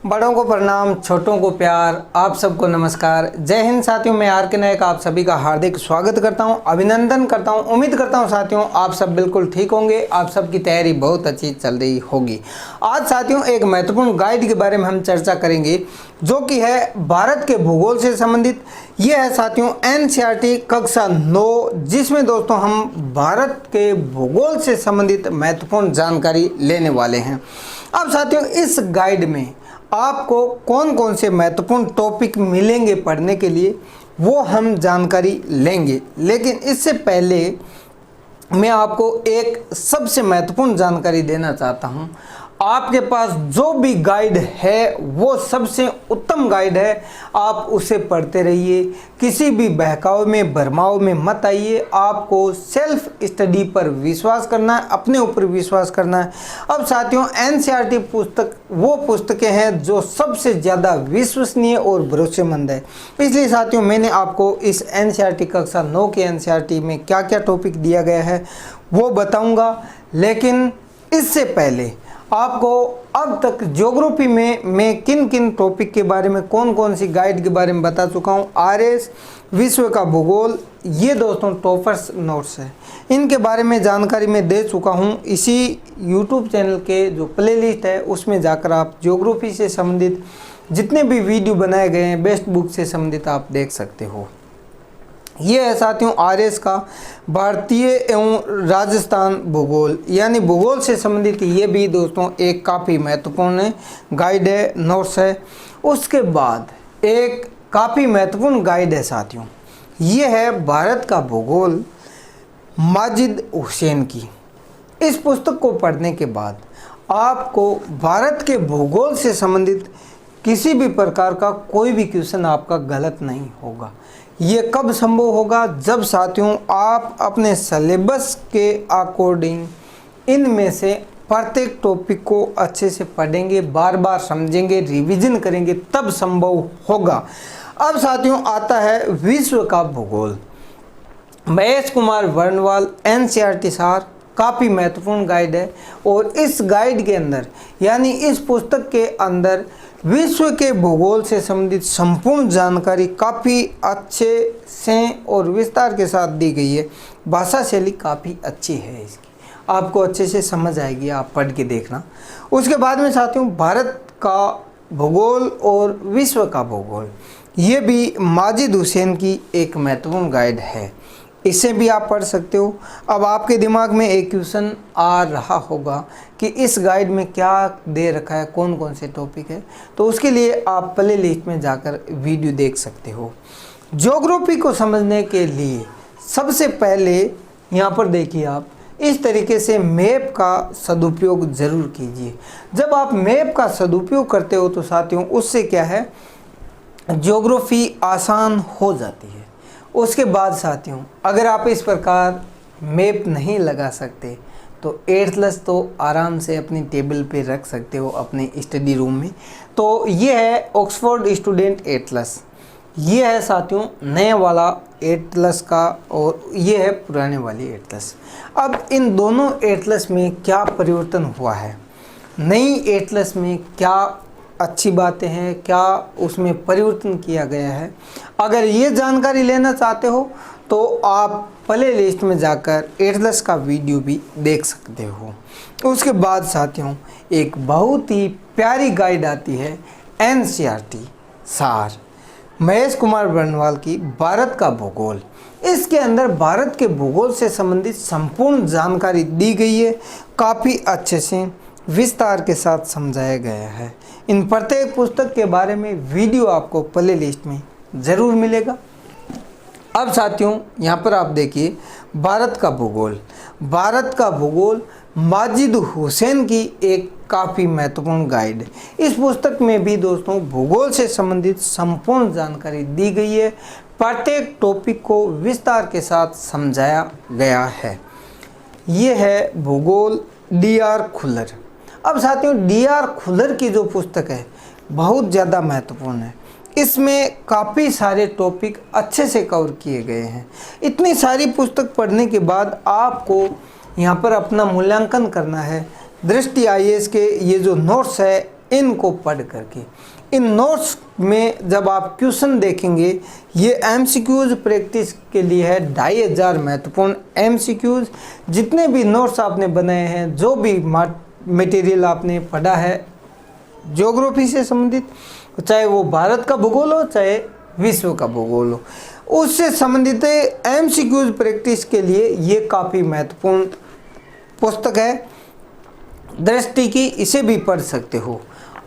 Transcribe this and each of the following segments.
बड़ों को प्रणाम, छोटों को प्यार। आप सबको नमस्कार। जय हिंद साथियों, मैं आर के नायक आप सभी का हार्दिक स्वागत करता हूं, अभिनंदन करता हूं। उम्मीद करता हूं साथियों आप सब बिल्कुल ठीक होंगे, आप सबकी तैयारी बहुत अच्छी चल रही होगी। आज साथियों एक महत्वपूर्ण गाइड के बारे में हम चर्चा करेंगे जो कि है भारत के भूगोल से संबंधित। ये है साथियों एनसीईआरटी कक्षा 9, जिसमें दोस्तों हम भारत के भूगोल से संबंधित महत्वपूर्ण जानकारी लेने वाले हैं। अब साथियों इस गाइड में आपको कौन कौन से महत्वपूर्ण टॉपिक मिलेंगे पढ़ने के लिए, वो हम जानकारी लेंगे। लेकिन इससे पहले मैं आपको एक सबसे महत्वपूर्ण जानकारी देना चाहता हूं। आपके पास जो भी गाइड है वो सबसे उत्तम गाइड है, आप उसे पढ़ते रहिए। किसी भी बहकाव में भरमाव में मत आइए। आपको सेल्फ स्टडी पर विश्वास करना है, अपने ऊपर विश्वास करना है। अब साथियों एनसीईआरटी पुस्तक वो पुस्तकें हैं जो सबसे ज़्यादा विश्वसनीय और भरोसेमंद है। इसलिए साथियों मैंने आपको इस एनसीईआरटी कक्षा 9 के एनसीईआरटी में क्या क्या टॉपिक दिया गया है वो बताऊंगा। लेकिन इससे पहले आपको अब तक ज्योग्राफी में मैं किन किन टॉपिक के बारे में, कौन कौन सी गाइड के बारे में बता चुका हूँ। आरएस, विश्व का भूगोल, ये दोस्तों टॉपर्स नोट्स है, इनके बारे में जानकारी मैं दे चुका हूँ। इसी यूट्यूब चैनल के जो प्लेलिस्ट है उसमें जाकर आप ज्योग्राफी से संबंधित जितने भी वीडियो बनाए गए हैं बेस्ट बुक से संबंधित आप देख सकते हो। ये है साथियों आरएस का भारतीय एवं राजस्थान भूगोल, यानी भूगोल से संबंधित ये भी दोस्तों एक काफ़ी महत्वपूर्ण गाइड है, नोट्स है। उसके बाद एक काफ़ी महत्वपूर्ण गाइड है साथियों, ये है भारत का भूगोल माजिद हुसैन की। इस पुस्तक को पढ़ने के बाद आपको भारत के भूगोल से संबंधित किसी भी प्रकार का कोई भी क्वेश्चन आपका गलत नहीं होगा। ये कब संभव होगा? जब साथियों आप अपने सिलेबस के अकॉर्डिंग इनमें से प्रत्येक टॉपिक को अच्छे से पढ़ेंगे, बार बार समझेंगे, रिवीजन करेंगे, तब संभव होगा। अब साथियों आता है विश्व का भूगोल। महेश कुमार वर्णवाल एनसीईआरटी सार काफ़ी महत्वपूर्ण गाइड है। और इस गाइड के अंदर यानी इस पुस्तक के अंदर विश्व के भूगोल से संबंधित संपूर्ण जानकारी काफ़ी अच्छे से और विस्तार के साथ दी गई है। भाषा शैली काफ़ी अच्छी है इसकी, आपको अच्छे से समझ आएगी, आप पढ़ के देखना। उसके बाद में साथियों भारत का भूगोल और विश्व का भूगोल, ये भी माजिद हुसैन की एक महत्वपूर्ण गाइड है, इसे भी आप पढ़ सकते हो। अब आपके दिमाग में एक क्वेश्चन आ रहा होगा कि इस गाइड में क्या दे रखा है, कौन कौन से टॉपिक है, तो उसके लिए आप प्ले लिस्ट में जाकर वीडियो देख सकते हो। ज्योग्राफी को समझने के लिए सबसे पहले यहाँ पर देखिए, आप इस तरीके से मैप का सदुपयोग ज़रूर कीजिए। जब आप मैप का सदुपयोग करते हो तो साथियों उससे क्या है, ज्योग्राफी आसान हो जाती है। उसके बाद साथियों अगर आप इस प्रकार मैप नहीं लगा सकते तो एटलस तो आराम से अपनी टेबल पे रख सकते हो अपने स्टडी रूम में। तो ये है ऑक्सफोर्ड स्टूडेंट एटलस, ये है साथियों नया वाला एटलस का, और ये है पुराने वाली एटलस। अब इन दोनों एटलस में क्या परिवर्तन हुआ है, नई एटलस में क्या अच्छी बातें हैं, क्या उसमें परिवर्तन किया गया है, अगर ये जानकारी लेना चाहते हो तो आप प्ले लिस्ट में जाकर एटलस का वीडियो भी देख सकते हो। उसके बाद साथियों एक बहुत ही प्यारी गाइड आती है एनसीईआरटी सार, महेश कुमार वर्णवाल की भारत का भूगोल। इसके अंदर भारत के भूगोल से संबंधित संपूर्ण जानकारी दी गई है, काफ़ी अच्छे से विस्तार के साथ समझाया गया है। इन प्रत्येक पुस्तक के बारे में वीडियो आपको प्ले लिस्ट में ज़रूर मिलेगा। अब साथियों यहाँ पर आप देखिए भारत का भूगोल, भारत का भूगोल माजिद हुसैन की एक काफ़ी महत्वपूर्ण गाइड है। इस पुस्तक में भी दोस्तों भूगोल से संबंधित संपूर्ण जानकारी दी गई है, प्रत्येक टॉपिक को विस्तार के साथ समझाया गया है। ये है भूगोल डी.आर. खुल्लर। अब साथियों डी.आर. खुल्लर की जो पुस्तक है बहुत ज़्यादा महत्वपूर्ण है। इसमें काफ़ी सारे टॉपिक अच्छे से कवर किए गए हैं। इतनी सारी पुस्तक पढ़ने के बाद आपको यहाँ पर अपना मूल्यांकन करना है। दृष्टि आईएएस के ये जो नोट्स है इनको पढ़ करके। इन नोट्स में जब आप क्वेश्चन देखेंगे, ये एमसीक्यूज प्रैक्टिस के लिए है 2500 महत्वपूर्ण एमसीक्यूज। जितने भी नोट्स आपने बनाए हैं, जो भी मटेरियल आपने पढ़ा है ज्योग्राफी से संबंधित, चाहे वो भारत का भूगोल हो चाहे विश्व का भूगोल हो, उससे संबंधित एमसीक्यूज प्रैक्टिस के लिए ये काफ़ी महत्वपूर्ण पुस्तक है दृष्टि की, इसे भी पढ़ सकते हो।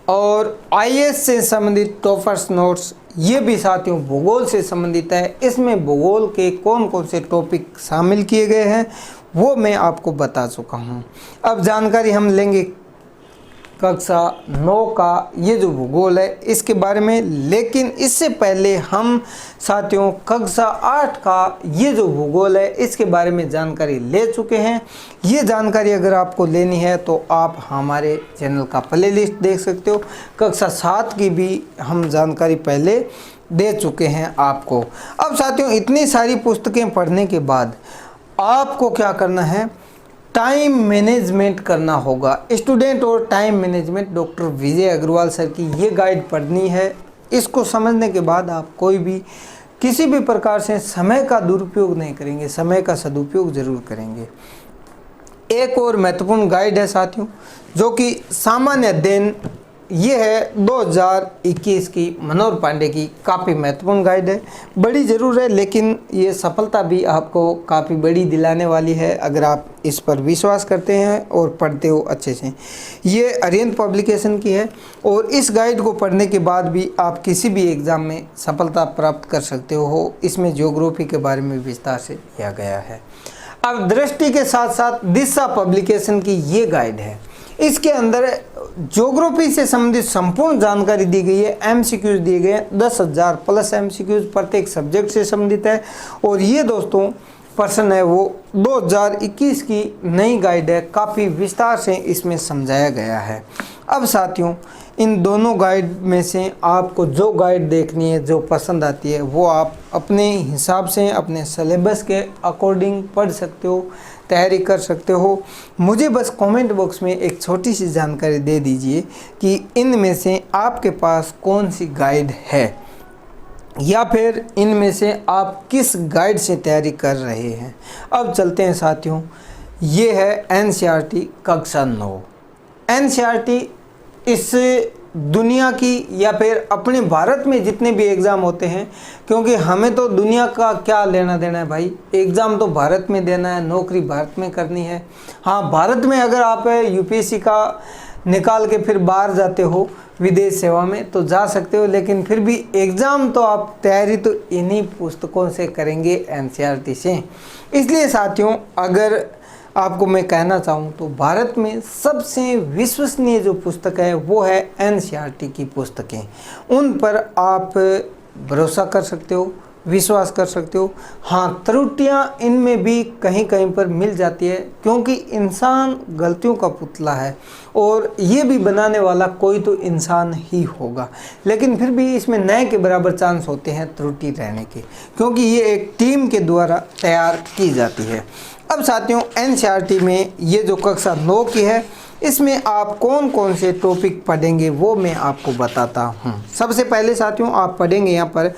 और आईएएस से संबंधित टॉपर्स नोट्स, ये भी साथियों भूगोल से संबंधित है। इसमें भूगोल के कौन कौन से टॉपिक शामिल किए गए हैं वो मैं आपको बता चुका हूँ। अब जानकारी हम लेंगे कक्षा 9 का ये जो भूगोल है इसके बारे में, लेकिन इससे पहले हम साथियों कक्षा 8 का ये जो भूगोल है इसके बारे में जानकारी ले चुके हैं। ये जानकारी अगर आपको लेनी है तो आप हमारे चैनल का प्लेलिस्ट देख सकते हो। कक्षा 7 की भी हम जानकारी पहले दे चुके हैं आपको। अब साथियों इतनी सारी पुस्तकें पढ़ने के बाद आपको क्या करना है, टाइम मैनेजमेंट करना होगा। स्टूडेंट और टाइम मैनेजमेंट डॉक्टर विजय अग्रवाल सर की ये गाइड पढ़नी है। इसको समझने के बाद आप कोई भी किसी भी प्रकार से समय का दुरुपयोग नहीं करेंगे, समय का सदुपयोग जरूर करेंगे। एक और महत्वपूर्ण गाइड है साथियों जो कि सामान्य अध्ययन, ये है 2021 की मनोहर पांडे की, काफ़ी महत्वपूर्ण गाइड है। बड़ी ज़रूर है लेकिन ये सफलता भी आपको काफ़ी बड़ी दिलाने वाली है अगर आप इस पर विश्वास करते हैं और पढ़ते हो अच्छे से। ये अरिहंत पब्लिकेशन की है और इस गाइड को पढ़ने के बाद भी आप किसी भी एग्ज़ाम में सफलता प्राप्त कर सकते हो। इसमें ज्योग्राफी के बारे में विस्तार से किया गया है। अब दृष्टि के साथ साथ दिशा पब्लिकेशन की ये गाइड है। इसके अंदर ज्योग्राफी से संबंधित संपूर्ण जानकारी दी गई है, एमसीक्यूज दिए गए हैं, 10,000 प्लस एमसीक्यूज प्रत्येक सब्जेक्ट से संबंधित है। और ये दोस्तों पर्सन है वो 2021 की नई गाइड है, काफ़ी विस्तार से इसमें समझाया गया है। अब साथियों इन दोनों गाइड में से आपको जो गाइड देखनी है, जो पसंद आती है, वो आप अपने हिसाब से अपने सिलेबस के अकॉर्डिंग पढ़ सकते हो, तैयारी कर सकते हो। मुझे बस कमेंट बॉक्स में एक छोटी सी जानकारी दे दीजिए कि इनमें से आपके पास कौन सी गाइड है या फिर इनमें से आप किस गाइड से तैयारी कर रहे हैं। अब चलते हैं साथियों, ये है एनसीईआरटी कक्षा 9। एनसीईआरटी इस दुनिया की या फिर अपने भारत में जितने भी एग्ज़ाम होते हैं, क्योंकि हमें तो दुनिया का क्या लेना देना है भाई, एग्ज़ाम तो भारत में देना है, नौकरी भारत में करनी है। हाँ, भारत में अगर आप यूपीएससी का निकाल के फिर बाहर जाते हो विदेश सेवा में तो जा सकते हो, लेकिन फिर भी एग्ज़ाम तो आप तैयारी तो इन्हीं पुस्तकों से करेंगे, एनसीईआरटी से। इसलिए साथियों अगर आपको मैं कहना चाहूँ तो भारत में सबसे विश्वसनीय जो पुस्तक है वो है एनसीईआरटी की पुस्तकें। उन पर आप भरोसा कर सकते हो, विश्वास कर सकते हो। हाँ, त्रुटियाँ इनमें भी कहीं कहीं पर मिल जाती है क्योंकि इंसान गलतियों का पुतला है और ये भी बनाने वाला कोई तो इंसान ही होगा, लेकिन फिर भी इसमें नए के बराबर चांस होते हैं त्रुटि रहने के, क्योंकि ये एक टीम के द्वारा तैयार की जाती है। अब साथियों एनसीईआरटी में ये जो कक्षा 9 की है इसमें आप कौन कौन से टॉपिक पढ़ेंगे वो मैं आपको बताता हूँ। सबसे पहले साथियों आप पढ़ेंगे यहाँ पर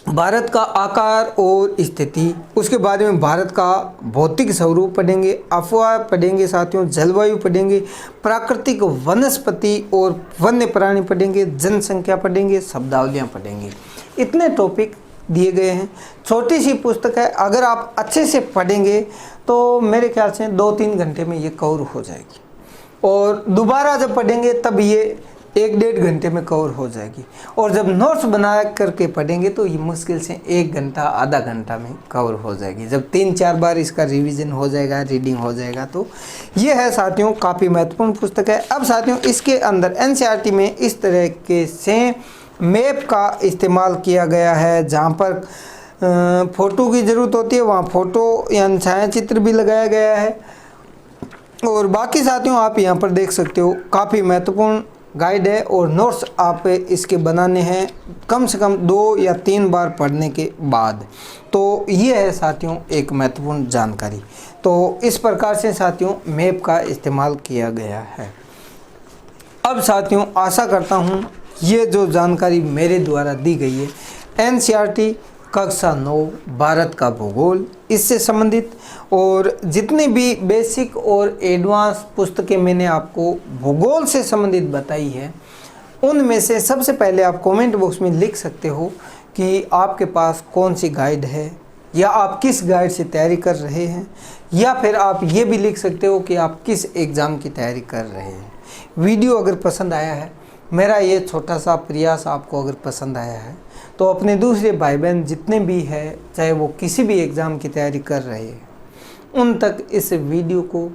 भारत का आकार और स्थिति, उसके बाद में भारत का भौतिक स्वरूप पढ़ेंगे, अफवाह पढ़ेंगे साथियों, जलवायु पढ़ेंगे, प्राकृतिक वनस्पति और वन्य प्राणी पढ़ेंगे, जनसंख्या पढ़ेंगे, शब्दावलियाँ पढ़ेंगे। इतने टॉपिक दिए गए हैं। छोटी सी पुस्तक है, अगर आप अच्छे से पढ़ेंगे तो मेरे ख्याल से 2-3 घंटे में ये कवर हो जाएगी और दोबारा जब पढ़ेंगे तब ये 1-1.5 घंटे में कवर हो जाएगी। और जब नोट्स बना करके पढ़ेंगे तो ये मुश्किल से 1 घंटा आधा घंटा में कवर हो जाएगी। जब 3-4 बार इसका रिवीजन हो जाएगा, रीडिंग हो जाएगा, तो ये है साथियों काफ़ी महत्वपूर्ण पुस्तक है। अब साथियों इसके अंदर एनसीईआरटी में इस तरह के से मैप का इस्तेमाल किया गया है, जहाँ पर फ़ोटो की ज़रूरत होती है वहाँ फ़ोटो या छायाचित्र भी लगाया गया है। और बाकी साथियों आप यहाँ पर देख सकते हो काफ़ी महत्वपूर्ण गाइड है और नोट्स आप इसके बनाने हैं कम से कम 2 या 3 बार पढ़ने के बाद। तो ये है साथियों एक महत्वपूर्ण जानकारी। तो इस प्रकार से साथियों मैप का इस्तेमाल किया गया है। अब साथियों आशा करता हूँ ये जो जानकारी मेरे द्वारा दी गई है एनसीईआरटी कक्षा 9 भारत का भूगोल इससे संबंधित और जितनी भी बेसिक और एडवांस पुस्तकें मैंने आपको भूगोल से संबंधित बताई है, उनमें से सबसे पहले आप कमेंट बॉक्स में लिख सकते हो कि आपके पास कौन सी गाइड है या आप किस गाइड से तैयारी कर रहे हैं, या फिर आप ये भी लिख सकते हो कि आप किस एग्ज़ाम की तैयारी कर रहे हैं। वीडियो अगर पसंद आया है, मेरा ये छोटा सा प्रयास आपको अगर पसंद आया है, तो अपने दूसरे भाई बहन जितने भी हैं, चाहे वो किसी भी एग्ज़ाम की तैयारी कर रहे हैं, उन तक इस वीडियो को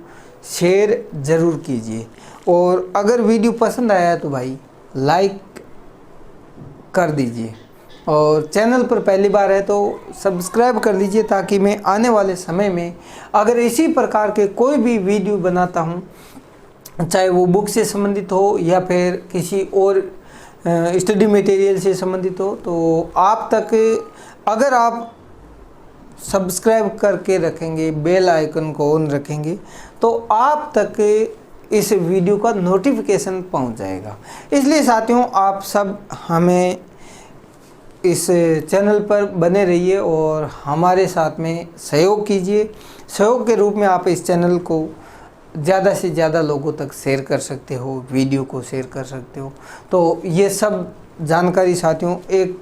शेयर ज़रूर कीजिए। और अगर वीडियो पसंद आया तो भाई लाइक कर दीजिए, और चैनल पर पहली बार है तो सब्सक्राइब कर लीजिए, ताकि मैं आने वाले समय में अगर इसी प्रकार के कोई भी वीडियो बनाता हूँ, चाहे वो बुक से संबंधित हो या फिर किसी और स्टडी मटेरियल से संबंधित हो, तो आप तक अगर आप सब्सक्राइब करके रखेंगे, बेल आइकन को ऑन रखेंगे, तो आप तक इस वीडियो का नोटिफिकेशन पहुंच जाएगा। इसलिए साथियों आप सब हमें इस चैनल पर बने रहिए और हमारे साथ में सहयोग कीजिए। सहयोग के रूप में आप इस चैनल को ज़्यादा से ज़्यादा लोगों तक शेयर कर सकते हो, वीडियो को शेयर कर सकते हो। तो ये सब जानकारी साथियों एक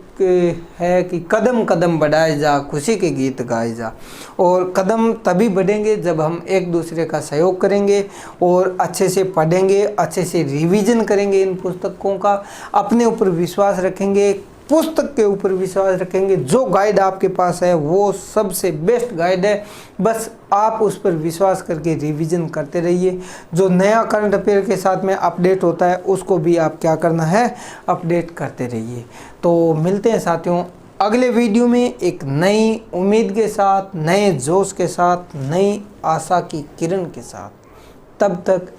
है कि कदम कदम बढ़ाए जा, खुशी के गीत गाए जा। और कदम तभी बढ़ेंगे जब हम एक दूसरे का सहयोग करेंगे और अच्छे से पढ़ेंगे, अच्छे से रिवीजन करेंगे इन पुस्तकों का, अपने ऊपर विश्वास रखेंगे, पुस्तक के ऊपर विश्वास रखेंगे। जो गाइड आपके पास है वो सबसे बेस्ट गाइड है, बस आप उस पर विश्वास करके रिवीजन करते रहिए। जो नया करंट अफेयर के साथ में अपडेट होता है उसको भी आप क्या करना है, अपडेट करते रहिए। तो मिलते हैं साथियों अगले वीडियो में एक नई उम्मीद के साथ, नए जोश के साथ, नई आशा की किरण के साथ। तब तक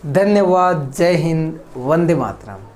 धन्यवाद। जय हिंद, वंदे मातरम।